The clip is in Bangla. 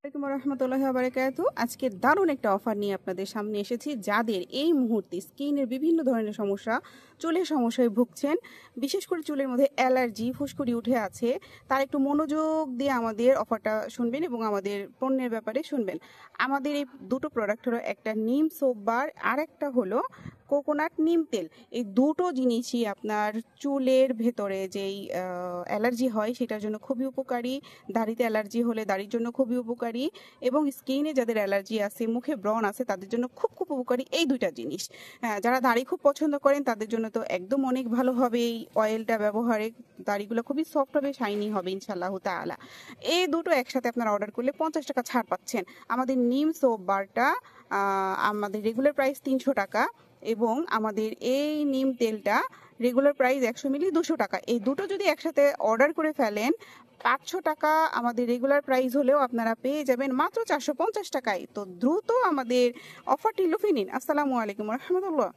আসসালামু রহমতুল্লাহি ওয়া বারাকাতু। আজকে দারুণ একটা অফার নিয়ে আপনাদের সামনে এসেছি। যাদের এই মুহূর্তে স্কিনের বিভিন্ন ধরনের সমস্যা, চুলের সমস্যায় ভুগছেন, বিশেষ করে চুলের মধ্যে অ্যালার্জি, ফুসকুড়ি উঠে আছে, তার একটু মনোযোগ দিয়ে আমাদের অফারটা শুনবেন এবং আমাদের পণ্যের ব্যাপারে শুনবেন। আমাদের এই দুটো প্রোডাক্ট হলো, একটা নিম সোপ বার আর একটা হলো কোকোনাট নিম তেল। এই দুটো জিনিসই আপনার চুলের ভেতরে যেই অ্যালার্জি হয় সেটার জন্য খুবই উপকারী। দাড়িতে অ্যালার্জি হলে দাড়ির জন্য খুবই উপকারী, এবং স্কিনে যাদের অ্যালার্জি আছে, মুখে ব্রণ আছে, তাদের জন্য খুব খুব উপকারী এই দুইটা জিনিস। যারা দাড়ি খুব পছন্দ করেন তাদের জন্য তো একদম অনেক ভালো হবে এই অয়েলটা ব্যবহারে। দাড়িগুলো খুবই সফট হবে, শাইনি হবে ইনশাআল্লাহ তাআলা। এই দুটো একসাথে আপনারা অর্ডার করলে 50 টাকা ছাড় পাচ্ছেন। আমাদের নিম সোপ বারটা আমাদের রেগুলার প্রাইস 300 টাকা, এবং আমাদের এই নিম তেলটা রেগুলার প্রাইস 100 মিলি 200 টাকা। এই দুটো যদি একসাথে অর্ডার করে ফেলেন, 500 টাকা আমাদের রেগুলার প্রাইস হলেও আপনারা পেয়ে যাবেন মাত্র 450 টাকায়। তো দ্রুত আমাদের অফারটি লুফে নিন। আসসালামু আলাইকুম রহমতুল্লাহ।